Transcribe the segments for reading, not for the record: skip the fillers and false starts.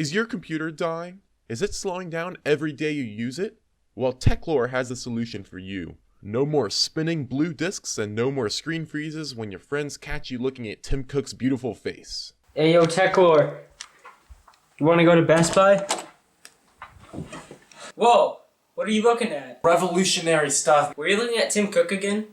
Is your computer dying? Is it slowing down every day you use it? Well, Techlore has a solution for you. No more spinning blue discs and no more screen freezes when your friends catch you looking at Tim Cook's beautiful face. Hey yo, Techlore. You wanna go to Best Buy? Whoa, what are you looking at? Revolutionary stuff. Were you looking at Tim Cook again?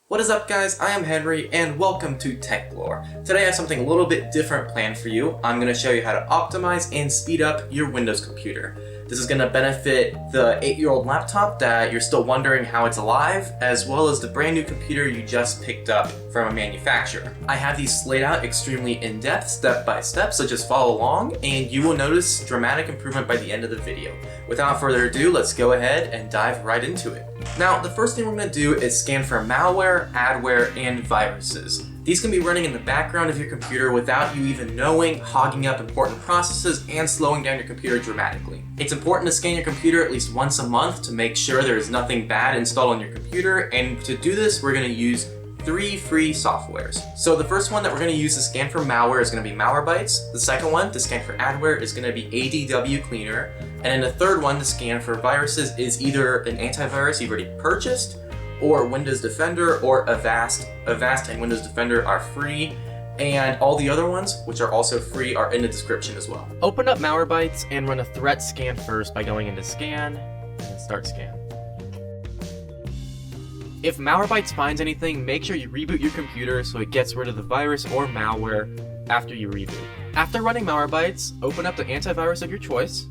What is up, guys? I am Henry and welcome to Techlore. Today I have something a little bit different planned for you. I'm going to show you how to optimize and speed up your Windows computer. This is going to benefit the 8-year-old laptop that you're still wondering how it's alive, as well as the brand new computer you just picked up from a manufacturer. I have these laid out extremely in-depth, step by step, so just follow along and you will notice dramatic improvement by the end of the video. Without further ado, let's go ahead and dive right into it. Now, the first thing we're going to do is scan for malware, adware, and viruses. These can be running in the background of your computer without you even knowing, hogging up important processes, and slowing down your computer dramatically. It's important to scan your computer at least once a month to make sure there is nothing bad installed on your computer, and to do this, we're going to use 3 free softwares. So the first one that we're going to use to scan for malware is going to be Malwarebytes. The second one to scan for adware is going to be ADWCleaner. And then the third one to scan for viruses is either an antivirus you've already purchased, or Windows Defender, or Avast. Avast and Windows Defender are free, and all the other ones, which are also free, are in the description as well. Open up Malwarebytes and run a threat scan first by going into Scan and Start Scan. If Malwarebytes finds anything, make sure you reboot your computer so it gets rid of the virus or malware after you reboot. After running Malwarebytes, open up the antivirus of your choice.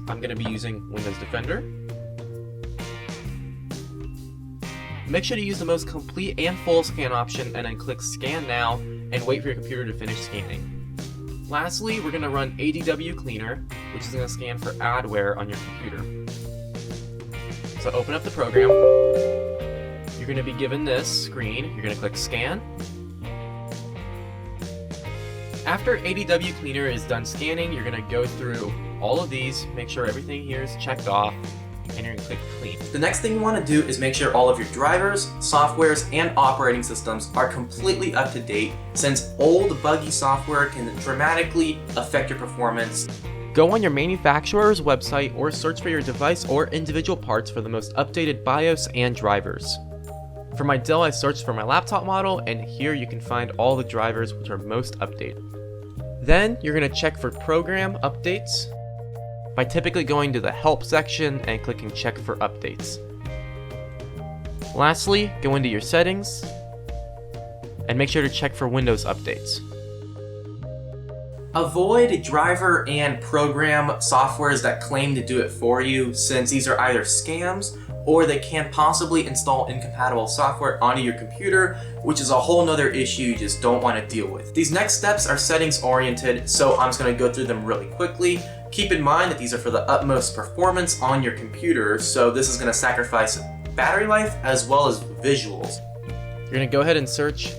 I'm going to be using Windows Defender. Make sure to use the most complete and full scan option and then click Scan Now and wait for your computer to finish scanning. Lastly, we're going to run ADWCleaner, which is going to scan for adware on your computer. So open up the program. You're going to be given this screen. You're going to click Scan. After ADWCleaner is done scanning, you're going to go through all of these, make sure everything here is checked off, and you're going to click Clean. The next thing you want to do is make sure all of your drivers, softwares, and operating systems are completely up to date, since old buggy software can dramatically affect your performance. Go on your manufacturer's website or search for your device or individual parts for the most updated BIOS and drivers. For my Dell, I searched for my laptop model, and here you can find all the drivers which are most updated. Then you're going to check for program updates by typically going to the Help section and clicking Check for Updates. Lastly, go into your settings and make sure to check for Windows updates. Avoid driver and program softwares that claim to do it for you, since these are either scams or they can possibly install incompatible software onto your computer, which is a whole nother issue you just don't want to deal with. These next steps are settings oriented, so I'm just going to go through them really quickly. Keep in mind that these are for the utmost performance on your computer, so this is going to sacrifice battery life as well as visuals. You're going to go ahead and search,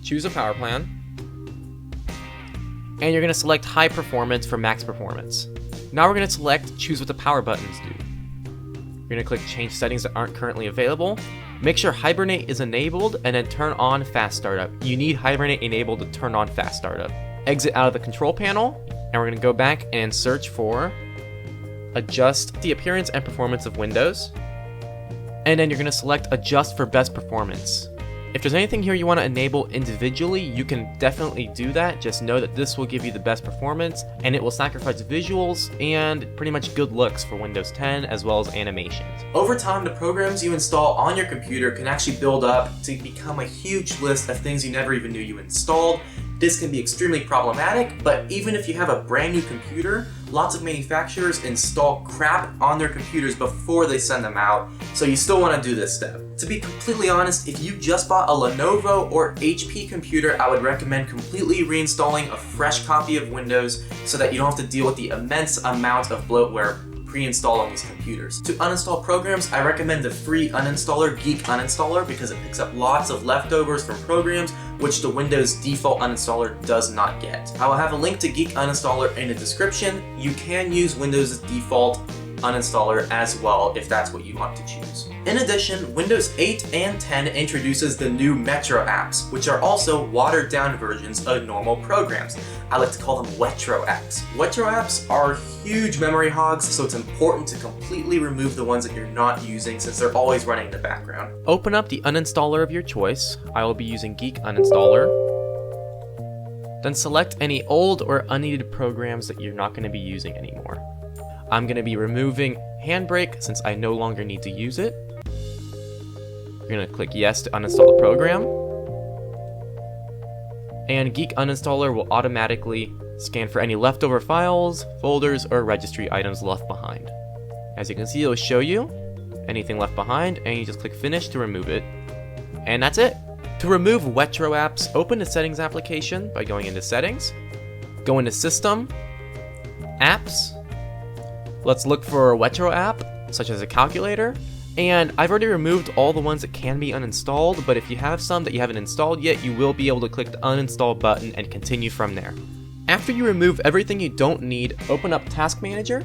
choose a power plan, and you're going to select high performance for max performance. Now we're going to select choose what the power buttons do. You're going to click change settings that aren't currently available. Make sure Hibernate is enabled and then turn on fast startup. You need Hibernate enabled to turn on fast startup. Exit out of the control panel, and we're going to go back and search for adjust the appearance and performance of Windows. And then you're going to select adjust for best performance. If there's anything here you want to enable individually, you can definitely do that. Just know that this will give you the best performance, and it will sacrifice visuals and pretty much good looks for Windows 10 as well as animations. Over time, the programs you install on your computer can actually build up to become a huge list of things you never even knew you installed. This can be extremely problematic, but even if you have a brand new computer, lots of manufacturers install crap on their computers before they send them out, so you still want to do this step. To be completely honest, if you just bought a Lenovo or HP computer, I would recommend completely reinstalling a fresh copy of Windows so that you don't have to deal with the immense amount of bloatware pre-installed on these computers. To uninstall programs, I recommend the free uninstaller, Geek Uninstaller, because it picks up lots of leftovers from programs which the Windows default uninstaller does not get. I will have a link to Geek Uninstaller in the description. You can use Windows default Uninstaller as well if that's what you want to choose. In addition, Windows 8 and 10 introduces the new Metro apps, which are also watered down versions of normal programs. I like to call them Wetro apps. Wetro apps are huge memory hogs, so it's important to completely remove the ones that you're not using since they're always running in the background. Open up the uninstaller of your choice. I will be using Geek Uninstaller. Then select any old or unneeded programs that you're not going to be using anymore. I'm going to be removing Handbrake since I no longer need to use it. You're going to click yes to uninstall the program. And Geek Uninstaller will automatically scan for any leftover files, folders, or registry items left behind. As you can see, it'll show you anything left behind, and you just click finish to remove it. And that's it. To remove Wetro apps, open the Settings application by going into Settings, go into System, Apps. Let's look for a Wetro app, such as a calculator. And I've already removed all the ones that can be uninstalled, but if you have some that you haven't installed yet, you will be able to click the uninstall button and continue from there. After you remove everything you don't need, open up Task Manager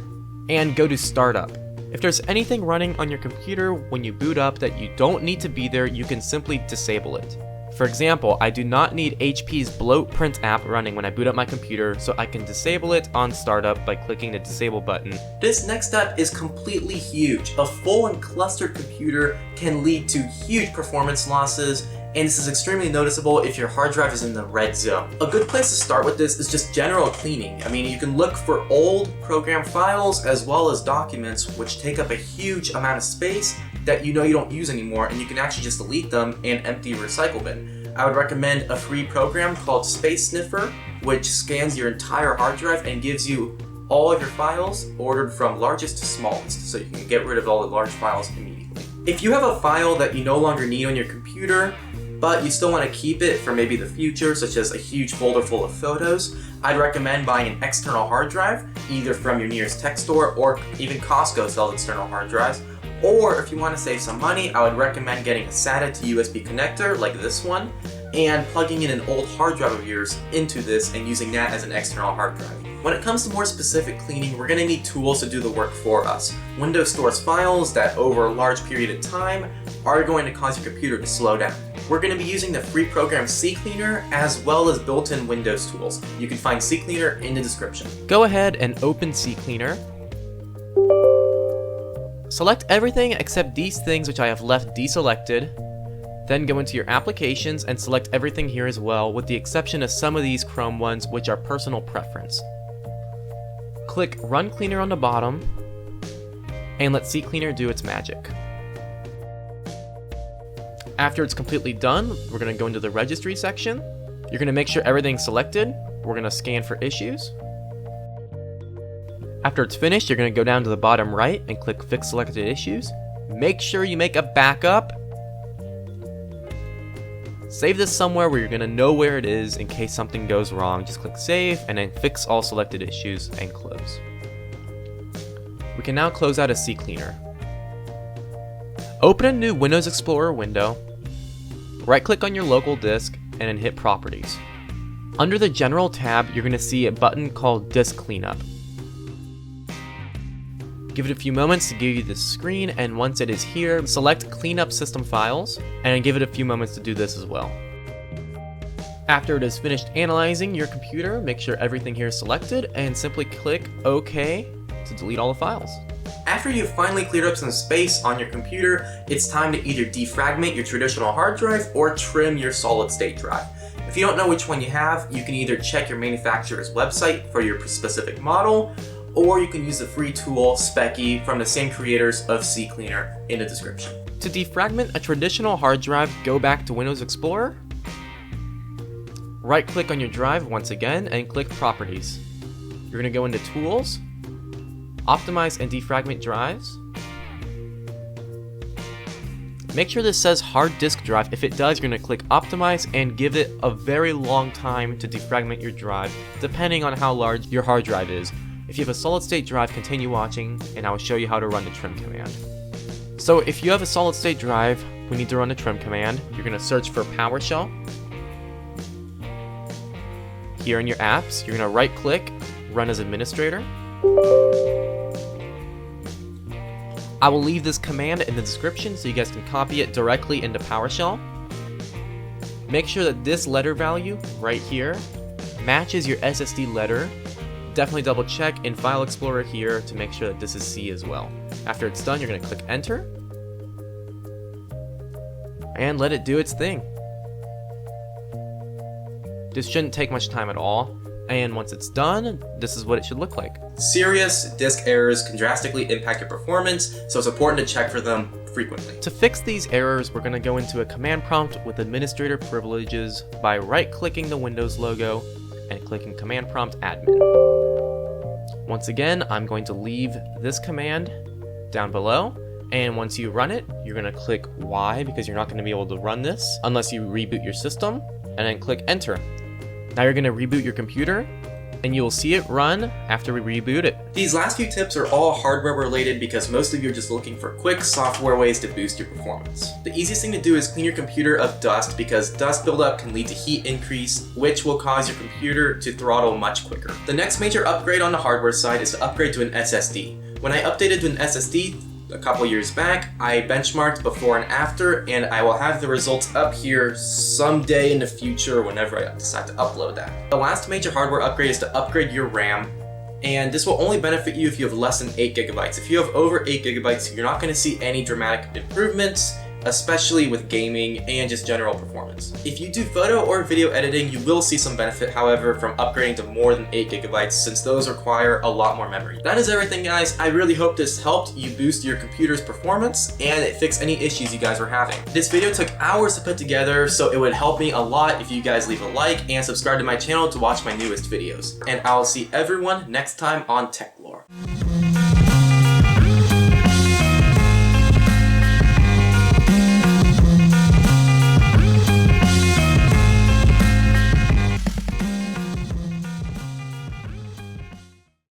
and go to Startup. If there's anything running on your computer when you boot up that you don't need to be there, you can simply disable it. For example, I do not need HP's Bloat Print app running when I boot up my computer, so I can disable it on startup by clicking the disable button. This next step is completely huge. A full and clustered computer can lead to huge performance losses, and this is extremely noticeable if your hard drive is in the red zone. A good place to start with this is just general cleaning. I mean, you can look for old program files as well as documents which take up a huge amount of space that you know you don't use anymore, and you can actually just delete them and empty your recycle bin. I would recommend a free program called Space Sniffer, which scans your entire hard drive and gives you all of your files ordered from largest to smallest, so you can get rid of all the large files immediately. If you have a file that you no longer need on your computer, but you still want to keep it for maybe the future, such as a huge folder full of photos, I'd recommend buying an external hard drive, either from your nearest tech store or even Costco sells external hard drives. Or if you want to save some money, I would recommend getting a SATA to USB connector like this one and plugging in an old hard drive of yours into this and using that as an external hard drive. When it comes to more specific cleaning, we're going to need tools to do the work for us. Windows stores files that over a large period of time are going to cause your computer to slow down. We're going to be using the free program CCleaner as well as built-in Windows tools. You can find CCleaner in the description. Go ahead and open CCleaner. Select everything except these things which I have left deselected. Then go into your applications and select everything here as well, with the exception of some of these Chrome ones which are personal preference. Click Run Cleaner on the bottom and let CCleaner do its magic. After it's completely done, we're going to go into the registry section. You're going to make sure everything's selected. We're going to scan for issues. After it's finished, you're going to go down to the bottom right and click Fix Selected Issues. Make sure you make a backup. Save this somewhere where you're going to know where it is in case something goes wrong. Just click Save and then Fix All Selected Issues and close. We can now close out a CCleaner. Open a new Windows Explorer window. Right-click on your local disk and then hit Properties. Under the General tab, you're going to see a button called Disk Cleanup. Give it a few moments to give you this screen, and once it is here, select Cleanup System Files, and give it a few moments to do this as well. After it is finished analyzing your computer, make sure everything here is selected, and simply click OK to delete all the files. After you've finally cleared up some space on your computer, it's time to either defragment your traditional hard drive or trim your solid-state drive. If you don't know which one you have, you can either check your manufacturer's website for your specific model, or you can use the free tool Specky from the same creators of CCleaner in the description. To defragment a traditional hard drive, go back to Windows Explorer, right-click on your drive once again, and click Properties. You're going to go into Tools, Optimize and Defragment Drives. Make sure this says hard disk drive. If it does, you're going to click Optimize and give it a very long time to defragment your drive, depending on how large your hard drive is. If you have a solid state drive, continue watching and I will show you how to run the trim command. So if you have a solid state drive, we need to run the trim command. You're going to search for PowerShell. Here in your apps, you're going to right click, Run as Administrator. I will leave this command in the description so you guys can copy it directly into PowerShell. Make sure that this letter value right here matches your SSD letter. Definitely double check in File Explorer here to make sure that this is C as well. After it's done, you're going to click Enter and let it do its thing. This shouldn't take much time at all, and once it's done, this is what it should look like. Serious disk errors can drastically impact your performance, so it's important to check for them frequently. To fix these errors, we're going to go into a command prompt with administrator privileges by right-clicking the Windows logo and clicking Command Prompt Admin. Once again, I'm going to leave this command down below, and once you run it, you're going to click Y because you're not going to be able to run this unless you reboot your system, and then click Enter. Now you're going to reboot your computer, and you will see it run after we reboot it. These last few tips are all hardware related because most of you are just looking for quick software ways to boost your performance. The easiest thing to do is clean your computer of dust because dust buildup can lead to heat increase, which will cause your computer to throttle much quicker. The next major upgrade on the hardware side is to upgrade to an SSD. When I updated to an SSD a couple years back, I benchmarked before and after, and I will have the results up here someday in the future whenever I decide to upload that. The last major hardware upgrade is to upgrade your RAM, and this will only benefit you if you have less than 8 gigabytes. If you have over 8 gigabytes, you're not going to see any dramatic improvements, especially with gaming and just general performance. If you do photo or video editing, you will see some benefit, however, from upgrading to more than 8 gigabytes since those require a lot more memory. That is everything, guys. I really hope this helped you boost your computer's performance and it fixed any issues you guys were having. This video took hours to put together, so it would help me a lot if you guys leave a like and subscribe to my channel to watch my newest videos. And I'll see everyone next time on Techlore.